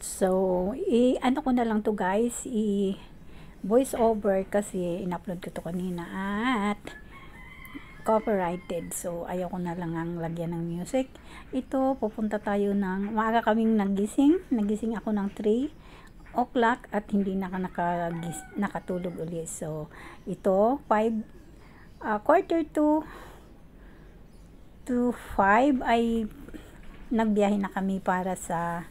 So, ano ko na lang to guys, voice over kasi in-upload ko to kanina at copyrighted. So, ayaw ko na lang ang lagyan ng music. Ito, pupunta tayo ng, maaga kaming nagising ako ng 3 o'clock at hindi nakatulog ulit. So, ito, 5, quarter to 5 ay nagbiyahe na kami para sa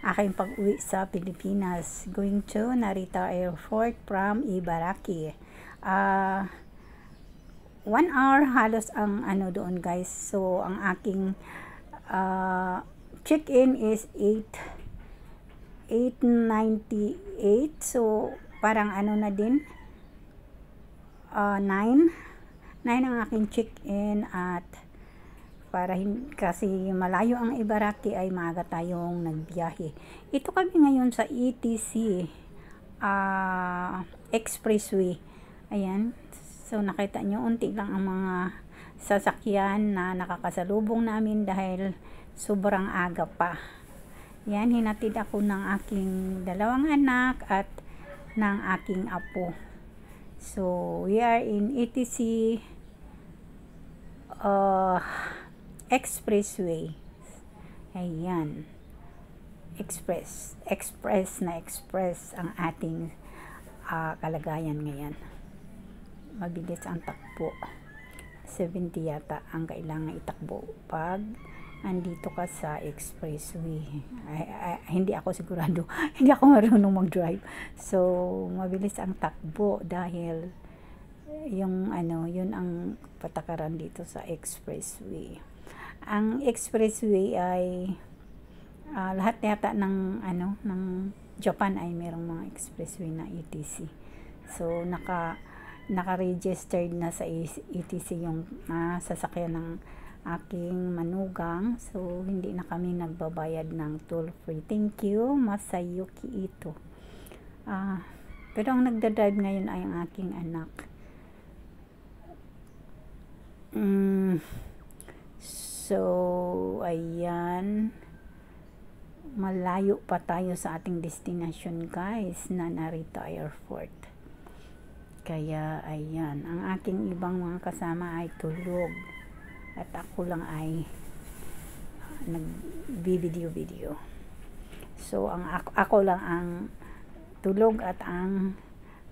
aking pag-uwi sa Pilipinas, going to Narita Airport from Ibaraki. 1 hour halos ang ano doon guys. So ang aking check-in is 8:98. So parang ano na din, 9 ang aking check-in. At kasi malayo ang Ibaraki ay maaga tayong nagbiyahe. Ito kami ngayon sa ETC Expressway. Ayan. So nakita nyo, unti lang ang mga sasakyan na nakakasalubong namin dahil sobrang aga pa. Yan, hinatid ako ng aking 2 anak at ng aking apo. So we are in ETC Expressway. Ayan. Express ang ating kalagayan ngayon. Mabilis ang takbo. 70 yata ang kailangan itakbo pag andito ka sa expressway. Hindi ako sigurado. Hindi ako marunong mag-drive. So, mabilis ang takbo dahil yung yun ang patakaran dito sa expressway. Ang expressway ay lahat yata ng ng Japan ay merong mga expressway na ETC. So naka-registered na sa ETC yung sasakyan ng aking manugang. So hindi na kami nagbabayad ng toll free. Thank you, Masayuki ito. Pero ang nagda-drive ngayon ay ang aking anak. So, ayan. Malayo pa tayo sa ating destination guys, na Narita Airport. Kaya, ayan. Ang aking ibang mga kasama ay tulog. At ako lang ay nag-video. So, ako lang ang tulog at ang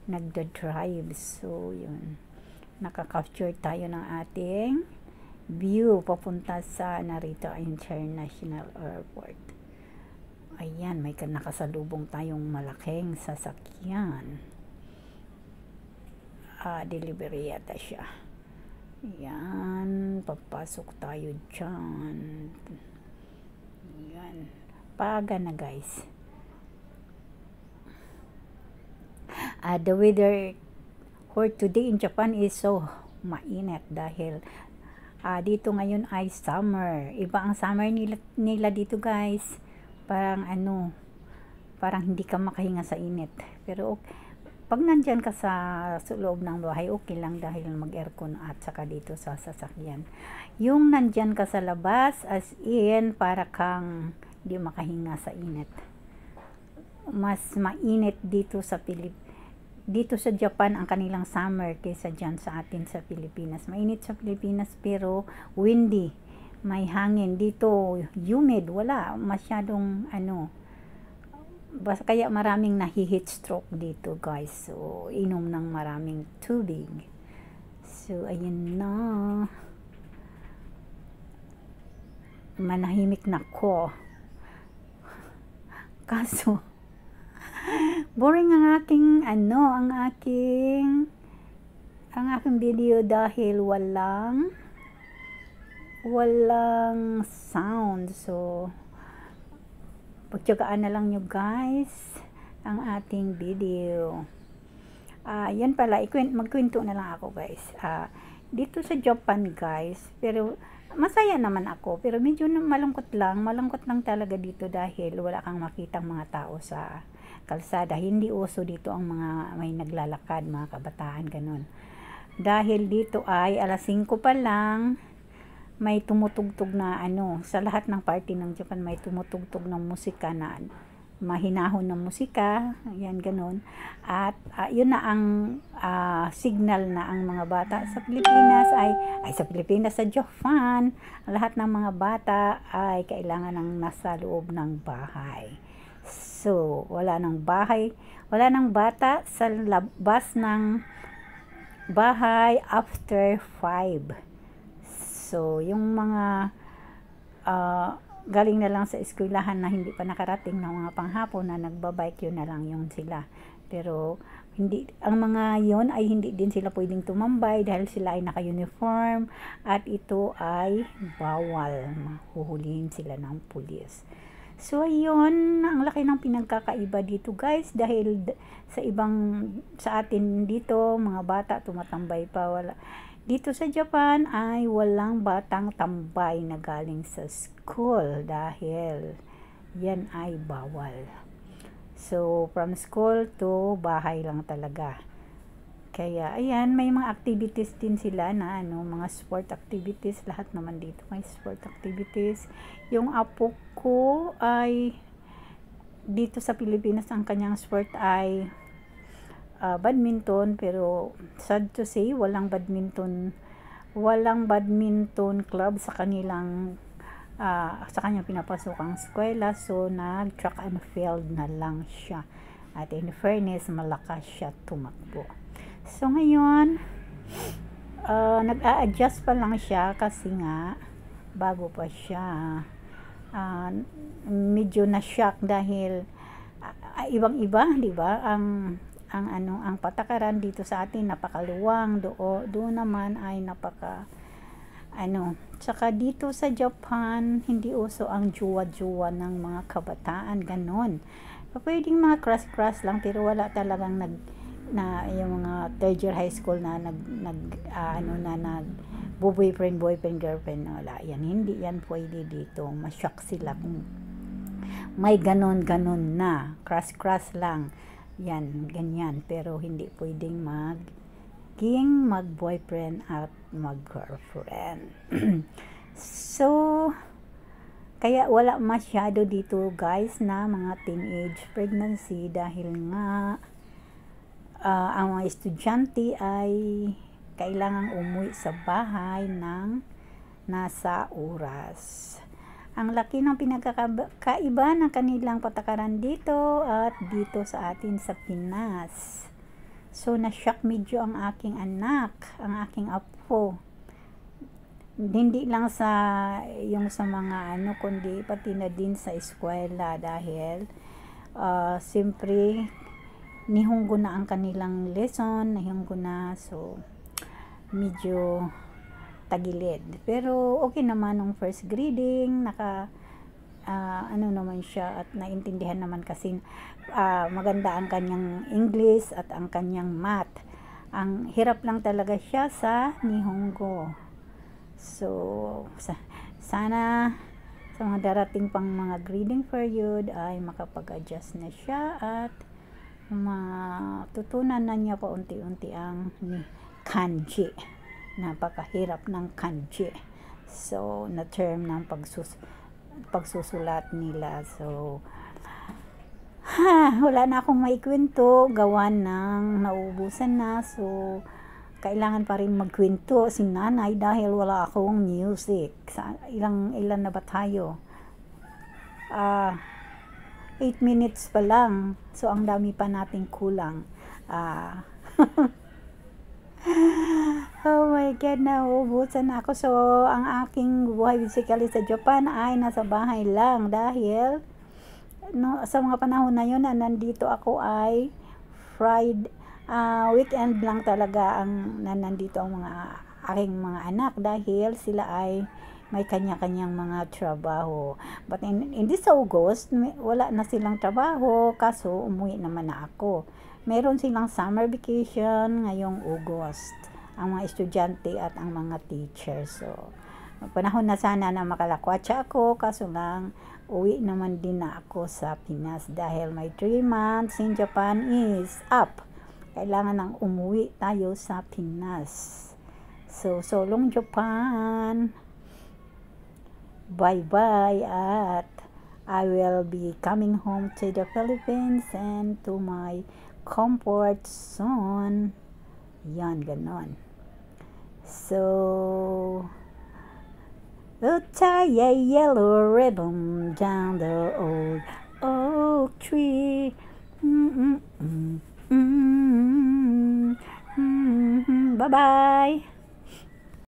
nagda-drive. So, yun. Nakaka-capture tayo ng ating view papunta sa Narita International Airport. Ayan, may nakasalubong tayong malaking sasakyan. Delivery yata siya. Ayan, papasok tayo dyan. Ayan, paga na guys. The weather for today in Japan is so mainit dahil dito ngayon ay summer. Iba ang summer nila dito guys. Parang parang hindi ka makahinga sa init. Pero pag nandyan ka sa loob ng bahay, okay lang dahil mag-aircon at saka dito sa sasakyan. Yung nandyan ka sa labas, as in, para kang hindi makahinga sa init. Mas mainit dito sa dito sa Japan ang kanilang summer kaysa dyan sa atin sa Pilipinas. Mainit sa Pilipinas pero windy. May hangin dito, humid, wala masyadong kaya maraming nahi-heat stroke dito guys. So inom ng maraming tubig. So ayun na. Manahimik na ko. Kaso boring ang aking video dahil walang sound. So pagtyagaan na lang nyo guys ang ating video. Yan pala, magkwento na lang ako guys. Dito sa Japan guys, pero masaya naman ako, pero medyo malungkot lang talaga dito dahil wala kang makitang mga tao sa kalsada. Hindi uso dito ang mga may naglalakad, mga kabataan, ganun. Dahil dito ay alas 5 pa lang, may tumutugtog na sa lahat ng party ng Japan may tumutugtog ng musika na mahinahon na musika, yan ganon. At yun na ang signal na ang mga bata sa Pilipinas sa Japan, lahat ng mga bata ay kailangan ng nasa loob ng bahay. So, wala nang bata sa labas ng bahay after 5. So, yung mga galing na lang sa eskwelahan na hindi pa nakarating ng mga panghapon na nagbabike, yun na lang yun sila. Pero ang mga yon ay hindi din sila pwedeng tumambay dahil sila ay naka-uniform at ito ay bawal. Mahuhulihin sila ng pulis. So ayun, ang laki ng pinagkakaiba dito guys, dahil sa atin dito mga bata tumatambay pa, dito sa Japan ay walang batang tambay na galing sa school dahil yan ay bawal. So, from school to bahay lang talaga. Kaya, ayan, may mga activities din sila na mga sport activities. Lahat naman dito may sport activities. Yung apo ko ay dito sa Pilipinas, ang kanyang sport ay badminton, pero sad to say walang badminton club sa kanyang pinapasokang eskwela, so nag track and field na lang siya, at in fairness malakas siya tumakbo. So ngayon nag-a-adjust pa lang siya kasi nga bago pa siya, medyo na shock dahil ibang-iba, di ba? Ang patakaran dito sa atin napakaluwang, doon naman ay tsaka dito sa Japan hindi uso ang juwa-juwa ng mga kabataan, ganon. Pwedeng mga crush lang, pero wala talagang yung mga third year high school na boyfriend girlfriend, wala yan, hindi yan pwede dito. Mashock sila kung may ganon na crush lang. Yan, ganyan. Pero hindi pwedeng mag-boyfriend at mag-girlfriend. So, kaya wala masyado dito guys na mga teenage pregnancy dahil nga ang mga estudyante ay kailangang umuwi sa bahay ng nasa oras. Ang laki ng pinagkakaiba ng kanilang patakaran dito at dito sa atin sa Pinas. So, na-shock medyo ang aking anak, ang aking apo. Hindi lang sa mga kundi pati na din sa eskwela dahil siyempre nihunggo na ang kanilang lesson, so medyo tagilid. Pero okay naman nung first grading, naman siya at naintindihan naman kasi maganda ang kanyang English at ang kanyang math. Ang hirap lang talaga siya sa Nihongo. So, sana sa mga darating pang mga grading period ay makapag-adjust na siya at matutunan na niya pa unti-unti ang kanji. Napakahirap ng kanji. So, na term ng pagsusulat nila. So, wala na akong maikwento, gawa ng nauubusan na. So, kailangan pa rin magkwento si nanay dahil wala akong music. Ilan na ba tayo? 8 minutes pa lang. So, ang dami pa nating kulang. Oh my God, nauubusan na ako. So, ang aking buhay basically sa Japan ay nasa bahay lang dahil sa mga panahon na yun na nandito ako ay weekend lang talaga nandito ang aking mga anak dahil sila ay may kanya-kanyang mga trabaho. But in this August, wala na silang trabaho kaso umuwi naman na ako. Meron silang summer vacation ngayong August, ang mga estudyante at ang mga teachers. So, panahon na sana na makalakwatsa ako, kaso lang, uwi naman din na ako sa Pinas dahil my 3 months in Japan is up. Kailangan nang umuwi tayo sa Pinas. So, long Japan. Bye-bye at I will be coming home to the Philippines and to my comfort zone. Yan, ganon. So, tie a yellow ribbon down the old oak tree. Bye-bye.